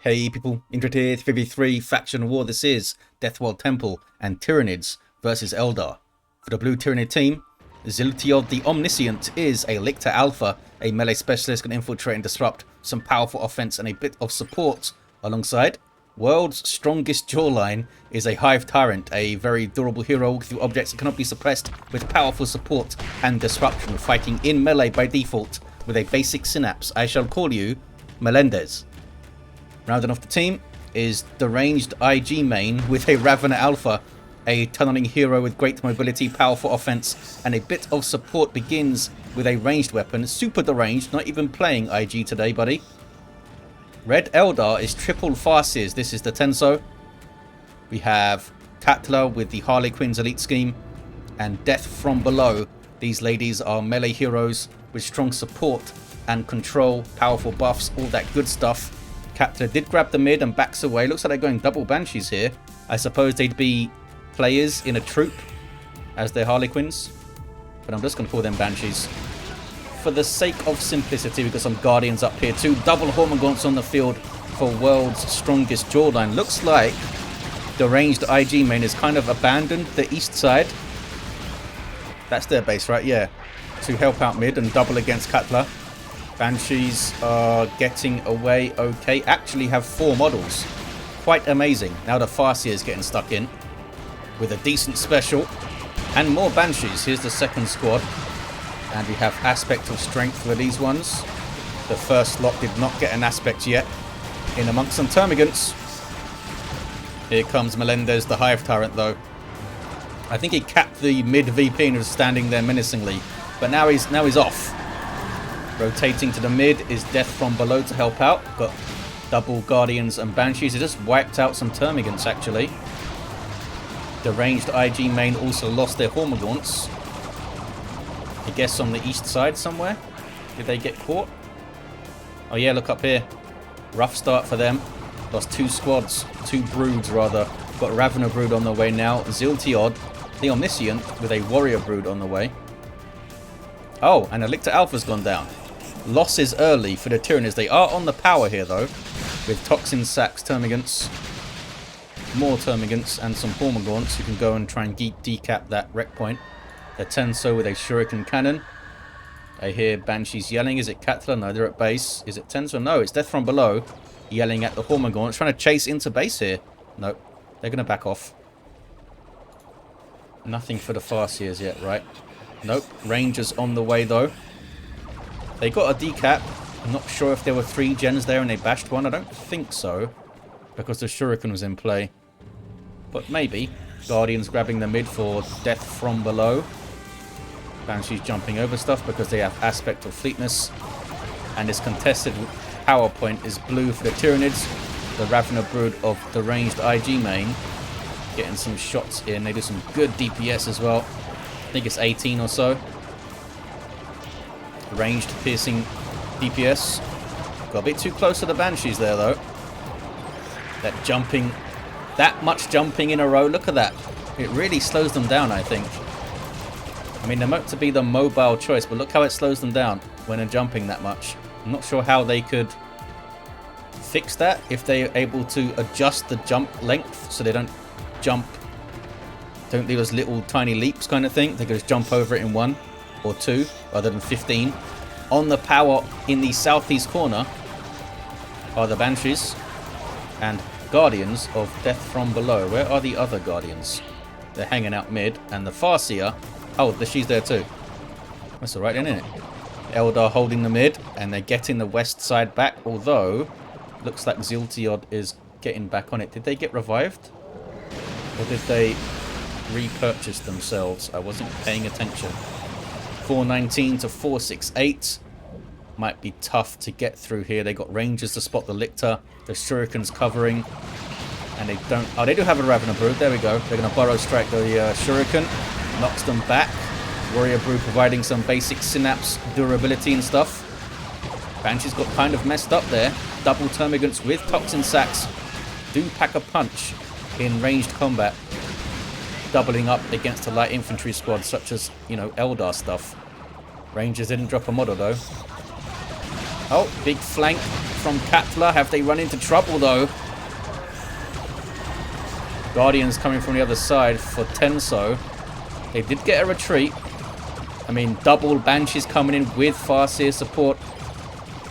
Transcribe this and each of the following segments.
Hey people, Intratith 53 Faction War. This is Deathworld Temple and Tyranids versus Eldar. For the blue Tyranid team, Ziltiod the Omniscient is a Lictor Alpha, a melee specialist, can infiltrate and disrupt, some powerful offense and a bit of support. Alongside, World's Strongest Jawline is a Hive Tyrant, a very durable hero through objects that cannot be suppressed, with powerful support and disruption, fighting in melee by default with a basic synapse. I shall call you Melendez. Rounding off the team is Deranged IG main with a Ravener Alpha, a tunneling hero with great mobility, powerful offense, and a bit of support. Begins with a ranged weapon, super deranged, not even playing IG today, buddy. Red Eldar is triple Farseers. This is the Tenso. We have Katla with the Harley Quinn's elite scheme, and Death from Below. These ladies are melee heroes with strong support and control, powerful buffs, all that good stuff. Katla did grab the mid and backs away. Looks like they're going double Banshees here. I suppose they'd be players in a troop as their Harlequins, but I'm just going to call them Banshees. For the sake of simplicity, we've got some Guardians up here too. Double Hormagaunts on the field for World's Strongest Jawline. Looks like the ranged IG main has kind of abandoned the east side. That's their base, right? Yeah. To help out mid and double against Katla. Banshees are getting away okay. Actually have 4 models. Quite amazing. Now the Farseer is getting stuck in with a decent special. And more Banshees. Here's the second squad. And we have Aspect of Strength for these ones. The first lot did not get an aspect yet. In amongst some Termagants. Here comes Melendez, the Hive Tyrant, though. I think he capped the mid VP and was standing there menacingly. But now he's off. Rotating to the mid is Death from Below to help out. Got double Guardians and Banshees. He just wiped out some Termagants, actually. The ranged IG main also lost their Hormagaunts. I guess on the east side somewhere. Did they get caught? Oh yeah, look up here. Rough start for them. Lost 2 squads. 2 broods, rather. Got Ravener Brood on the way now. Ziltiod, the Omniscient, with a Warrior Brood on the way. Oh, and a Lictor Alpha's gone down. Losses early for the Tyranids. They are on the power here, though. With Toxin Sacs, Termagants. More Termagants and some Hormagaunts who can go and try and decap that wreck point. The Tenso with a Shuriken Cannon. I hear Banshees yelling. Is it Katla? No, they're at base. Is it Tenso? No, it's Death from Below. Yelling at the Hormagaunts. Trying to chase into base here. Nope. They're going to back off. Nothing for the Farseers yet, right? Nope. Rangers on the way, though. They got a decap. I'm not sure if there were 3 gens there and they bashed one. I don't think so, because the Shuriken was in play. But maybe. Guardians grabbing the mid for Death from Below. Banshees jumping over stuff because they have Aspect of Fleetness. And this contested power point is blue for the Tyranids. The Ravener Brood of the ranged IG main. Getting some shots in. They do some good DPS as well. I think it's 18 or so. Ranged piercing DPS. Got a bit too close to the Banshees there, though. That much jumping in a row. Look at that. It really slows them down, I think. I mean, they're meant to be the mobile choice, but look how it slows them down when they're jumping that much. I'm not sure how they could fix that, if they're able to adjust the jump length so they don't jump, don't do those little tiny leaps kind of thing. They could just jump over it in 1 or 2 rather than 15. On the power in the southeast corner are the Banshees and Guardians of Death from Below. Where are the other Guardians? They're hanging out mid. And the Farseer, oh, she's there too. That's alright then, isn't it? Eldar holding the mid, and they're getting the west side back, although looks like Ziltiod is getting back on it. Did they get revived? Or did they repurchase themselves? I wasn't paying attention. 419 to 468. Might be tough to get through here. They got Rangers to spot the Lictor. The Shuriken's covering. And they don't... Oh, they do have a Ravener Brood. There we go. They're going to Burrow Strike the Shuriken. Knocks them back. Warrior Brood providing some basic synapse durability and stuff. Banshees got kind of messed up there. Double Termagants with Toxin Sacs do pack a punch in ranged combat. Doubling up against a light infantry squad such as, you know, Eldar stuff. Rangers didn't drop a model though. Oh, big flank from Katla. Have they run into trouble, though? Guardians coming from the other side for Tenso. They did get a retreat. I mean, double Banshees coming in with Farseer support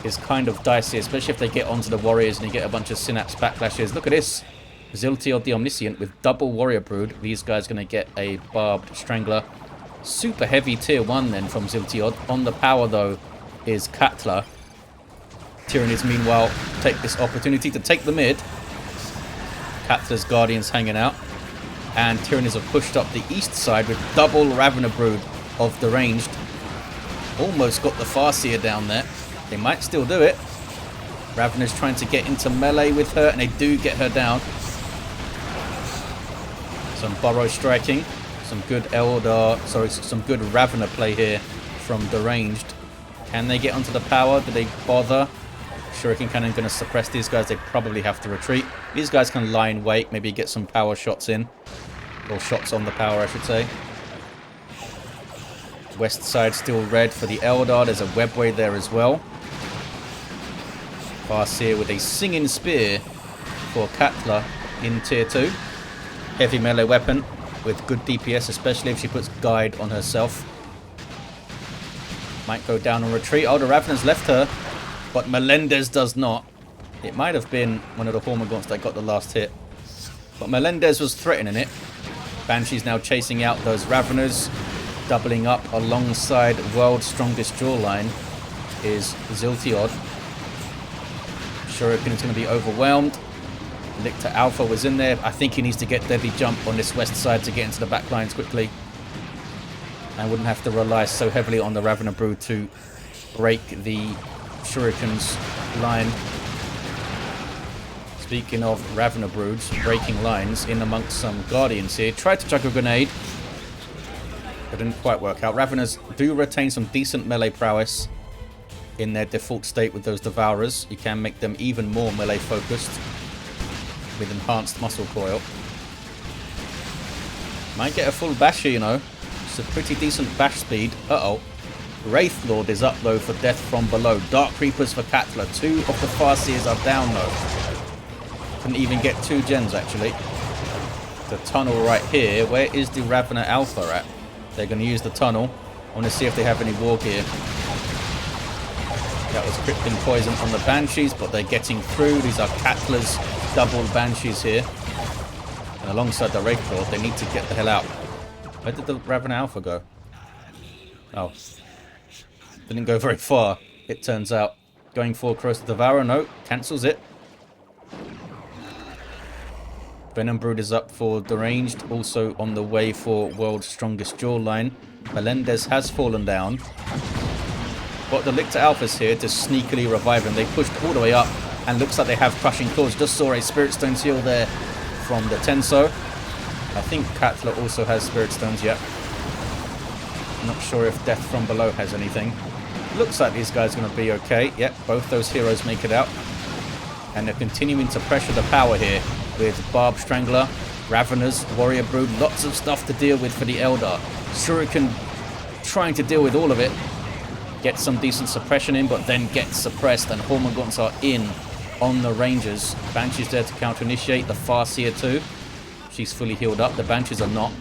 is kind of dicey, especially if they get onto the Warriors and you get a bunch of Synapse backlashes. Look at this. Ziltiod the Omniscient with double Warrior Brood. These guys going to get a Barbed Strangler. Super heavy tier 1 then from Ziltiod. On the power, though, is Katla. Tyranids, meanwhile, take this opportunity to take the mid. Katla's Guardians hanging out. And Tyranids have pushed up the east side with double Ravener Brood of the ranged. Almost got the Farseer down there. They might still do it. Ravener's trying to get into melee with her, and they do get her down. Some burrow striking. Some good some good Ravener play here from the ranged. Can they get onto the power? Do they bother? Shuriken Cannon going to suppress these guys. They probably have to retreat. These guys can lie in wait, maybe get some power shots in. Or shots on the power, I should say. West side still red for the Eldar. There's a webway there as well. Farseer with a Singing Spear for Katla in tier 2. Heavy melee weapon with good DPS, especially if she puts Guide on herself. Might go down on retreat. Oh, the Ravener's left her, but Melendez does not. It might have been one of the Hormagaunts that got the last hit, but Melendez was threatening it. Banshee's now chasing out those Raveners. Doubling up alongside World's Strongest Jawline is Ziltiod. Shuriken is going to be overwhelmed. Lictor Alpha was in there. I think he needs to get Deadly Jump on this west side to get into the back lines quickly. And wouldn't have to rely so heavily on the Ravener Brood to break the Shuriken's line. Speaking of Ravener Broods breaking lines in amongst some Guardians here. Tried to chuck a grenade. But didn't quite work out. Raveners do retain some decent melee prowess in their default state with those Devourers. You can make them even more melee focused with enhanced muscle coil. Might get a full bash here, you know. It's a pretty decent bash speed. Uh-oh. Wraith Lord is up, though, for death from below. Dark Creepers for Katla. 2 of the Farseers are down, though. Couldn't even get 2 gens, actually. The tunnel right here. Where is the Ravener Alpha at? They're going to use the tunnel. I want to see if they have any war gear. That was Crippling Poison from the Banshees, but they're getting through. These are Katla's double Banshees here. And alongside the Wraith Lord, they need to get the hell out. Where did the Ravener Alpha go? Oh. Didn't go very far, it turns out. Going for Corrosive Devourer, no. Cancels it. Venom Brood is up for Deranged. Also on the way for World's Strongest Jawline. Melendez has fallen down. But the Lictor Alpha's here to sneakily revive him. They pushed all the way up and looks like they have Crushing Claws. Just saw a Spirit Stone seal there from the Tenso. I think Katla also has Spirit Stones, yet. Not sure if Death from Below has anything. Looks like these guys are going to be okay. Yep, both those heroes make it out. And they're continuing to pressure the power here with Barbed Strangler, Raveners, Warrior Brood. Lots of stuff to deal with for the Eldar. Shuriken trying to deal with all of it. Get some decent suppression in, but then get suppressed. And Hormagaunts are in on the Rangers. Banshee's there to counter-initiate. The Farseer too. She's fully healed up. The Banshees are not.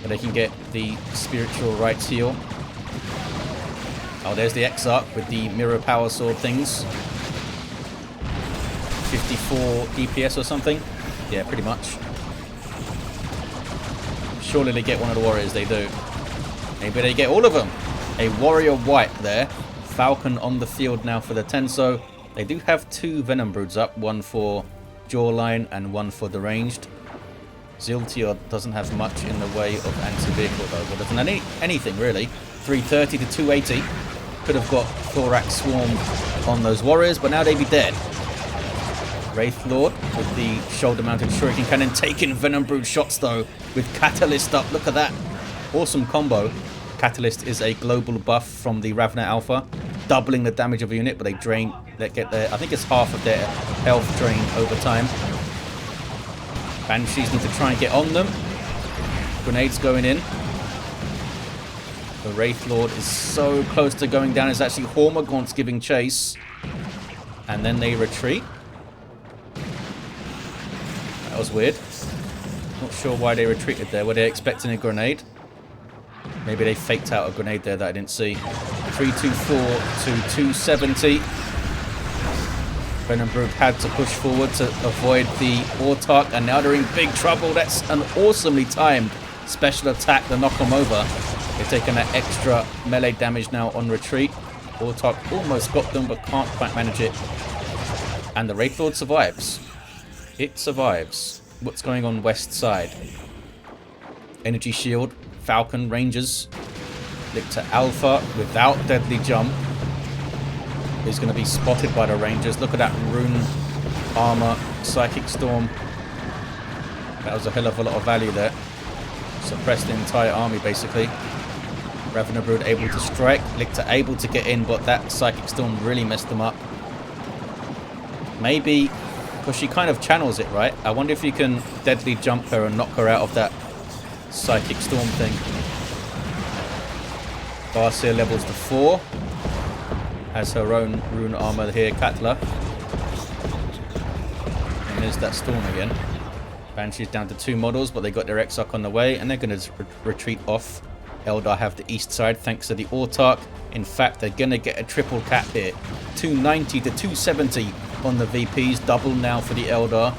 But they can get the Spiritual Rights heal. Oh, there's the Exarch with the Mirror Power Sword things. 54 DPS or something. Yeah, pretty much. Surely they get one of the Warriors. They do. Maybe they get all of them. A Warrior White there. Falcon on the field now for the Tenso. They do have 2 Venom Broods up. One for Jawline and one for Deranged. Ziltiod doesn't have much in the way of anti-vehicle though. But doesn't anything really. 330 to 280. Could have got Thorax Swarm on those Warriors, but now they'd be dead. Wraith Lord with the shoulder-mounted Shuriken Cannon taking Venom Brood shots though with Catalyst up. Look at that. Awesome combo. Catalyst is a global buff from the Ravener Alpha, doubling the damage of a unit, but they get their, I think it's half of their health drained over time. Banshees need to try and get on them. Grenades going in. The Wraith Lord is so close to going down. It's actually Hormagaunts giving chase. And then they retreat. That was weird. Not sure why they retreated there. Were they expecting a grenade? Maybe they faked out a grenade there that I didn't see. 324 to 270. Venom Brood had to push forward to avoid the Autarch, and now they're in big trouble. That's an awesomely timed special attack to knock them over. They're taking that extra melee damage now on retreat. Autarch almost got them, but can't quite manage it. And the Wraith Lord survives. It survives. What's going on west side? Energy Shield, Falcon, Rangers. Lictor Alpha without Deadly Jump is going to be spotted by the Rangers. Look at that Rune Armor, Psychic Storm. That was a hell of a lot of value there. Suppressed the entire army basically. Ravener Brood able to strike. Lictor able to get in, but that Psychic Storm really messed them up. Maybe, because she kind of channels it, right? I wonder if you can Deadly Jump her and knock her out of that Psychic Storm thing. Barcia levels to 4. Has her own Rune Armor here, Katla. And there's that Storm again. Banshee's down to 2 models, but they got their Exarch on the way, and they're going to retreat off. Eldar have the east side thanks to the Autarch. In fact, they're going to get a triple cap here. 290 to 270 on the VPs. Double now for the Eldar.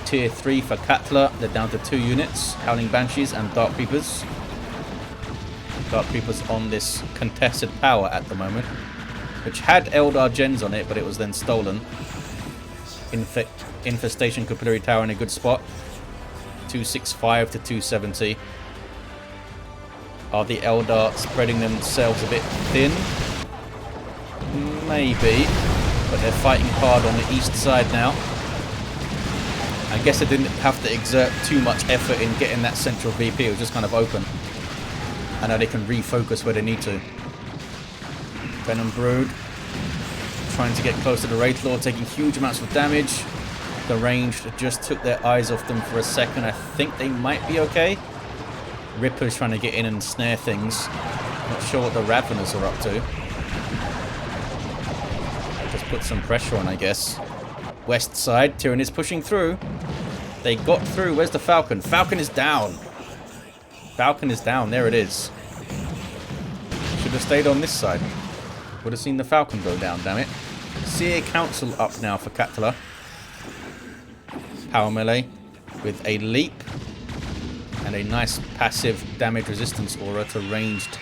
Tier 3 for Katla. They're down to 2 units. Howling Banshees and Dark Creepers. Dark Creepers on this contested power at the moment, which had Eldar gens on it, but it was then stolen. Infestation Capillary Tower in a good spot. 265 to 270. Are the Eldar spreading themselves a bit thin? Maybe. But they're fighting hard on the east side now. I guess they didn't have to exert too much effort in getting that central VP. It was just kind of open. And now they can refocus where they need to. Venom Brood trying to get close to the Wraith Lord, taking huge amounts of damage. The ranged just took their eyes off them for a second. I think they might be okay. Ripper's trying to get in and snare things. Not sure what the Raveners are up to. Just put some pressure on, I guess. West side, Tyranid is pushing through. They got through. Where's the Falcon? Falcon is down. Falcon is down. There it is. Should have stayed on this side. Would have seen the Falcon go down, damn it. Seer Council up now for Katla. Power melee with a leap. And a nice passive damage resistance aura to ranged,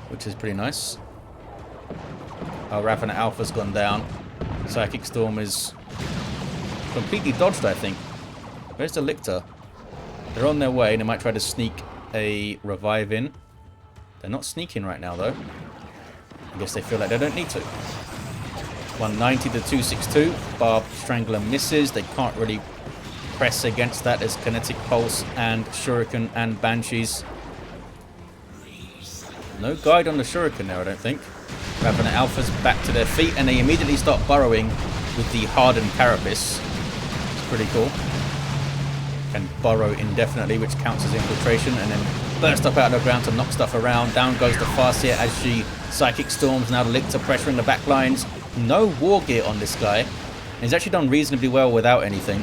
which is pretty nice. Oh, Ravener Alpha's gone down. Psychic Storm is completely dodged, I think. Where's the Lictor? They're on their way. They might try to sneak a revive in. They're not sneaking right now, though. I guess they feel like they don't need to. 190 to 262. Barb Strangler misses. They can't really press against that. There's Kinetic Pulse and Shuriken and Banshees. No guide on the Shuriken there, I don't think. Ravener Alpha's back to their feet, and they immediately start burrowing with the hardened Carapace. It's pretty cool. Can burrow indefinitely, which counts as infiltration, and then burst up out of the ground to knock stuff around. Down goes the Farseer as she Psychic Storms. Now the Lictor pressuring the back lines. No war gear on this guy. He's actually done reasonably well without anything.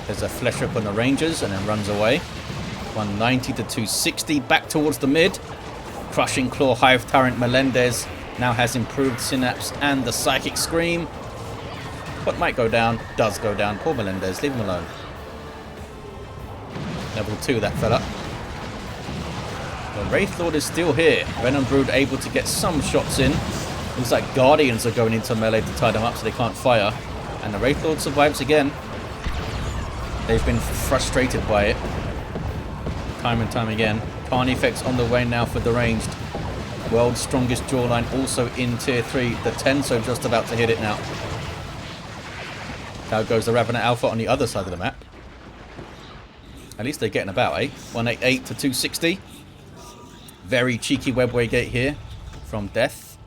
There's a flesh rip on the Rangers and then runs away. 190 to 260. Back towards the mid. Crushing Claw Hive Tyrant Melendez now has improved Synapse and the Psychic Scream. What might go down does go down. Poor Melendez. Leave him alone. Level 2, that fella. The Wraith Lord is still here. Venom Brood able to get some shots in. Looks like Guardians are going into melee to tie them up so they can't fire. And the Wraith Lord survives again. They've been frustrated by it. Time and time again. Carnifex on the way now for the ranged. World's strongest jawline also in tier 3. The Tenso just about to hit it now. Now goes the Ravener Alpha on the other side of the map. At least they're getting about, eh? 188 to 260. Very cheeky webway gate here from Death.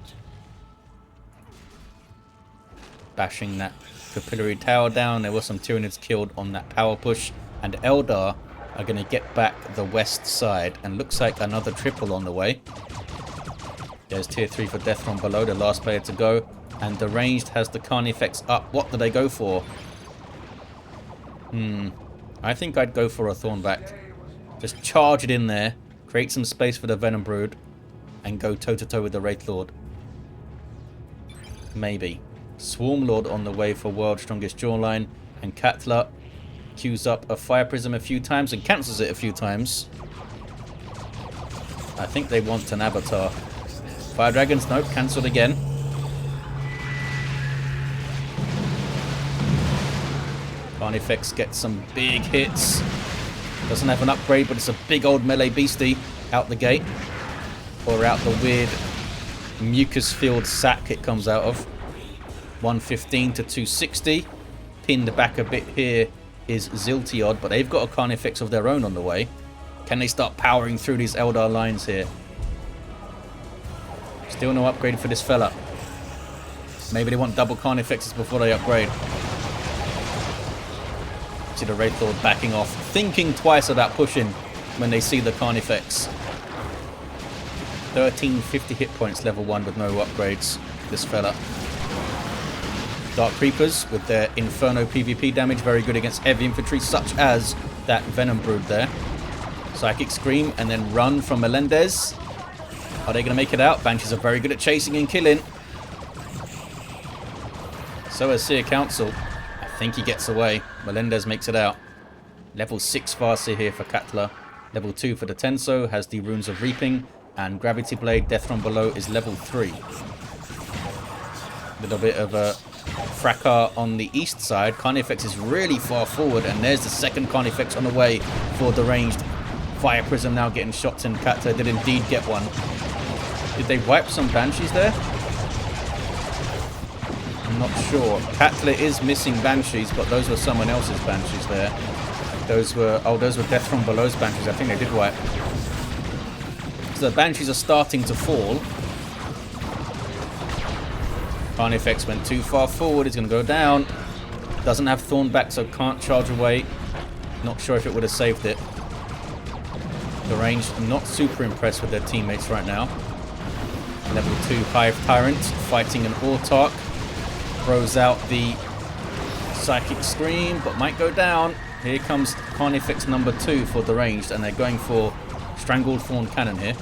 Bashing that Capillary Tower down. There were some Tyranids killed on that power push. And Eldar are going to get back the west side. And looks like another triple on the way. There's tier 3 for Death from below, the last player to go. And Deranged has the Carnifex up. What do they go for? I think I'd go for a Thornback. Just charge it in there. Create some space for the Venom Brood. And go toe-to-toe with the Wraith Lord. Maybe. Swarm Lord on the way for World's Strongest Jawline. And Katla queues up a Fire Prism a few times and cancels it a few times. I think they want an Avatar. Fire Dragons, nope, cancelled again. Carnifex gets some big hits. Doesn't have an upgrade, but it's a big old melee beastie out the gate. Or out the weird mucus-filled sack it comes out of. 115 to 260. Pinned back a bit here is Ziltiod, but they've got a Carnifex of their own on the way. Can they start powering through these Eldar lines here? Still no upgrade for this fella. Maybe they want double Carnifexes before they upgrade. See the Wraith Lord backing off, thinking twice about pushing when they see the Carnifex. 1350 hit points, level 1 with no upgrades, this fella. Dark Creepers with their Inferno PvP damage, very good against heavy infantry, such as that Venom Brood there. Psychic Scream and then run from Melendez. Are they going to make it out? Banshees are very good at chasing and killing. So is Seer Council. I think he gets away. Melendez makes it out. Level 6 Farseer here for Katla. Level 2 for the Tenso has the Runes of Reaping. And Gravity Blade, Death from Below is level 3. Little bit of a fracas on the east side. Carnifex is really far forward. And there's the second Carnifex on the way for Deranged. Fire Prism now getting shots in. Katla did indeed get one. Did they wipe some Banshees there? I'm not sure. Katla is missing Banshees, but those were someone else's Banshees there. Those were Death from Below's Banshees. I think they did wipe. So the Banshees are starting to fall. Carnifex went too far forward. He's going to go down. Doesn't have Thornback, so can't charge away. Not sure if it would have saved it. Deranged, not super impressed with their teammates right now. Level 2 Hive Tyrant fighting an Autarch. Throws out the Psychic Scream, but might go down. Here comes Carnifex number 2 for Deranged, and they're going for Strangled Thorn Cannon here.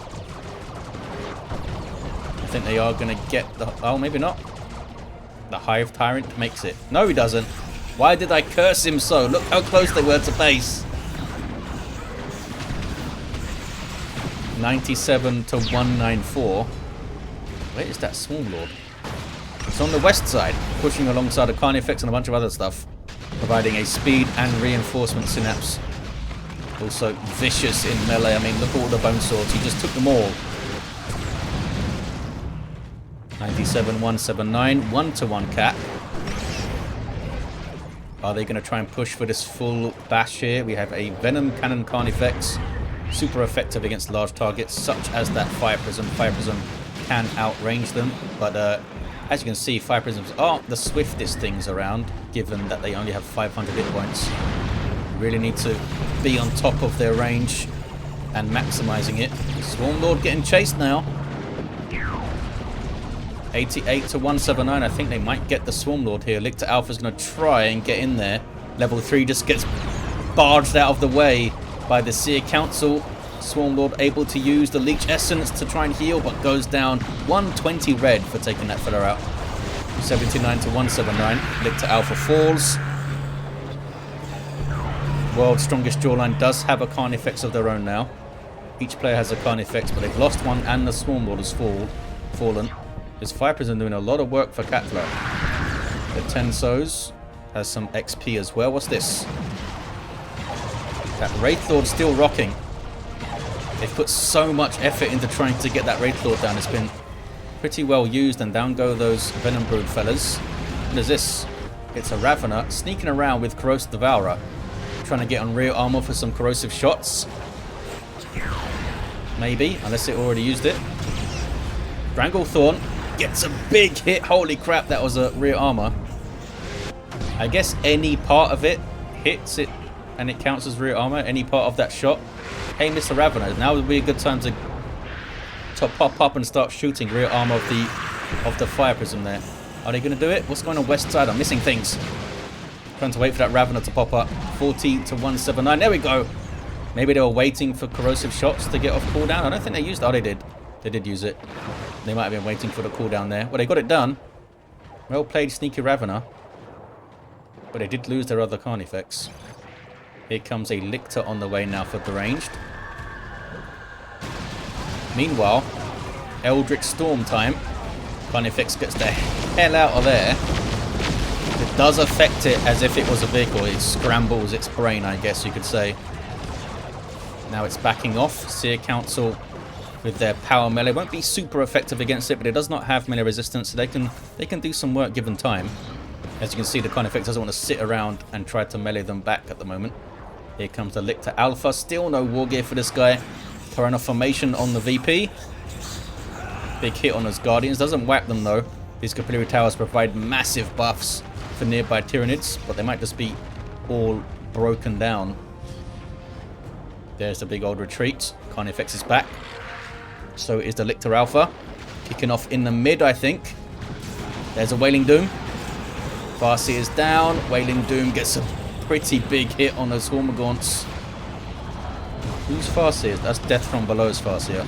I think they are going to get the... Oh, maybe not. The Hive Tyrant makes it. No, he doesn't. Why did I curse him so? Look how close they were to base. 97 to 194. Where is that Swarm Lord? It's on the west side, pushing alongside a Carnifex and a bunch of other stuff, providing a speed and reinforcement synapse. Also vicious in melee. I mean, look at all the bone swords. He just took them all. 97, 179, 1-1 cap. Are they going to try and push for this full bash here? We have a Venom Cannon Carnifex. Super effective against large targets, such as that Fire Prism. Fire Prism can outrange them, but as you can see, Fire Prisms aren't the swiftest things around, given that they only have 500 hit points. Really need to be on top of their range and maximizing it. Swarm Lord getting chased now. 88 to 179. I think they might get the Swarm Lord here. Lictor Alpha's going to try and get in there. Level 3 just gets barged out of the way by the Seer Council. Swarm Lord able to use the Leech Essence to try and heal, but goes down. 120 red for taking that fella out. 79 to 179. Lictor Alpha falls. World's Strongest Jawline does have a Carnifex of their own now. Each player has a Carnifex, but they've lost one and the Swarm Lord has fallen. This Fire Prism doing a lot of work for Katla. The Tensos has some XP as well. What's this? That Wraith Lord still rocking. They've put so much effort into trying to get that Wraith Lord down. It's been pretty well used, and down go those Venom Brood fellas. What is this? It's a Ravener sneaking around with Corrosive Devourer, trying to get on rear armor for some corrosive shots. Maybe, unless it already used it. Stranglethorn gets a big hit. Holy crap, that was a rear armor. I guess any part of it hits it. and it counts as rear armor. Any part of that shot. Hey, Mr. Ravener, now would be a good time to pop up and start shooting rear armor of the fire prism there. Are they going to do it? What's going on west side? I'm missing things. Trying to wait for that Ravener to pop up. 40 to 179. There we go. Maybe they were waiting for corrosive shots to get off cooldown. I don't think they used... Oh, they did. They did use it. They might have been waiting for the cooldown there. Well, they got it done. Well played, Sneaky Ravener. But they did lose their other Carnifex. Here comes a Lictor on the way now for Deranged. Meanwhile, Eldritch Storm time. Carnifex gets the hell out of there. It does affect it as if it was a vehicle. It scrambles its brain, I guess you could say. Now it's backing off. Seer Council with their power melee won't be super effective against it, but it does not have melee resistance, so they can do some work given time. As you can see, the Carnifex doesn't want to sit around and try to melee them back at the moment. Here comes the Lictor Alpha. Still no war gear for this guy. Throwing off formation on the VP. Big hit on his Guardians. Doesn't whack them though. These Capillary Towers provide massive buffs for nearby Tyranids, but they might just be all broken down. There's the big old retreat. Carnifex is back. So is the Lictor Alpha. Kicking off in the mid, I think. There's a Wailing Doom. Farseer is down. Wailing Doom gets a pretty big hit on those Hormagaunts. Who's Farseer? That's Death from Below's Farseer.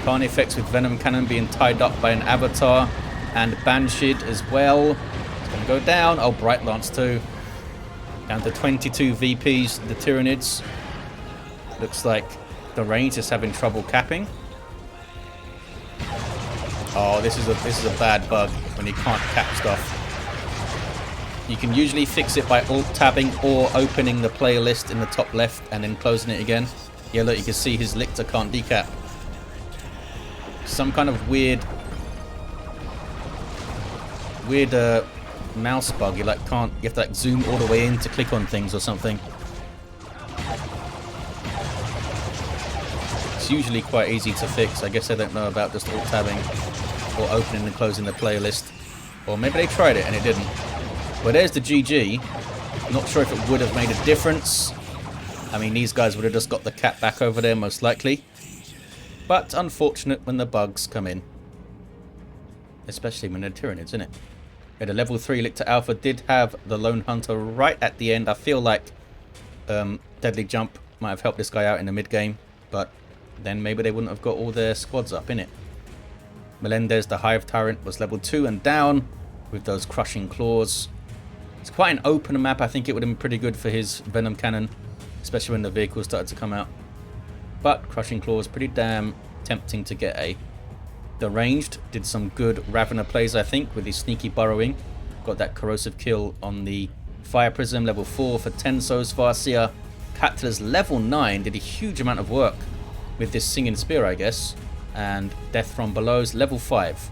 Carnifex with Venom Cannon being tied up by an Avatar. And Banshid as well. It's going to go down. Oh, Bright Lance too. Down to 22 VPs, the Tyranids. Looks like the range is having trouble capping. Oh, this is a bad bug when you can't cap stuff. You can usually fix it by alt-tabbing or opening the playlist in the top left and then closing it again. Yeah, look, you can see his Lictor can't decap. Some kind of weird mouse bug. You have to like zoom all the way in to click on things or something. It's usually quite easy to fix. I guess I don't know about just alt-tabbing or opening and closing the playlist. Or maybe they tried it and it didn't. Well, there's the GG. Not sure if it would have made a difference. I mean, these guys would have just got the cat back over there, most likely. But unfortunate when the bugs come in. Especially when they're Tyranids, isn't it? Yeah, the level 3 Lictor Alpha did have the Lone Hunter right at the end. I feel like Deadly Jump might have helped this guy out in the mid-game. But then maybe they wouldn't have got all their squads up, innit? Melendez, the Hive Tyrant, was level 2 and down with those Crushing Claws. It's quite an open map. I think it would have been pretty good for his Venom Cannon, especially when the vehicles started to come out. But Crushing Claws pretty damn tempting to get a. Deranged did some good Ravener plays, I think, with his sneaky burrowing. Got that corrosive kill on the Fire Prism, level 4 for Tenso's Farseer. Catler's level 9 did a huge amount of work with this Singing Spear, I guess. And Death from Below's level 5.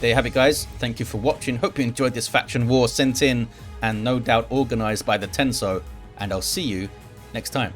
There you have it, guys. Thank you for watching. Hope you enjoyed this faction war sent in and no doubt organized by the Tenso. And I'll see you next time.